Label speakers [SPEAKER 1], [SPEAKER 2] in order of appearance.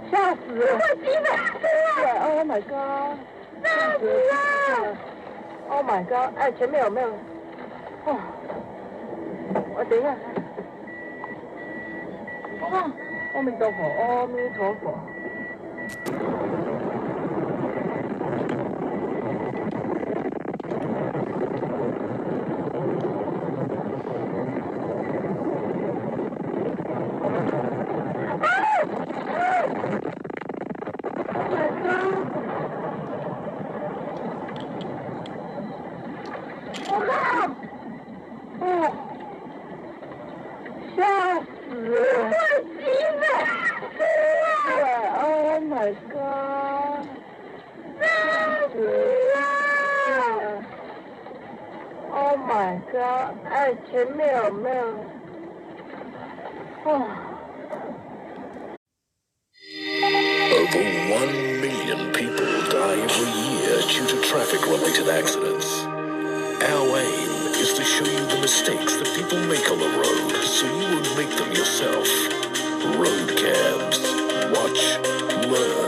[SPEAKER 1] 吓死了！对 ，Oh my god！ 吓死了 ！Oh my god！ 哎，前面有没有？哦，我等一下。哦，阿弥陀佛，阿弥陀佛。吓死了！太惊了！对 ，Oh my god！ 吓死了 ！Oh my god！ 哎，前面有没有？哦。
[SPEAKER 2] Over 1 million people die every year due to traffic-related accidents. Our aim is to show you the mistakes that people make on the road so you won't make them yourself. Road Cabs. Watch, learn.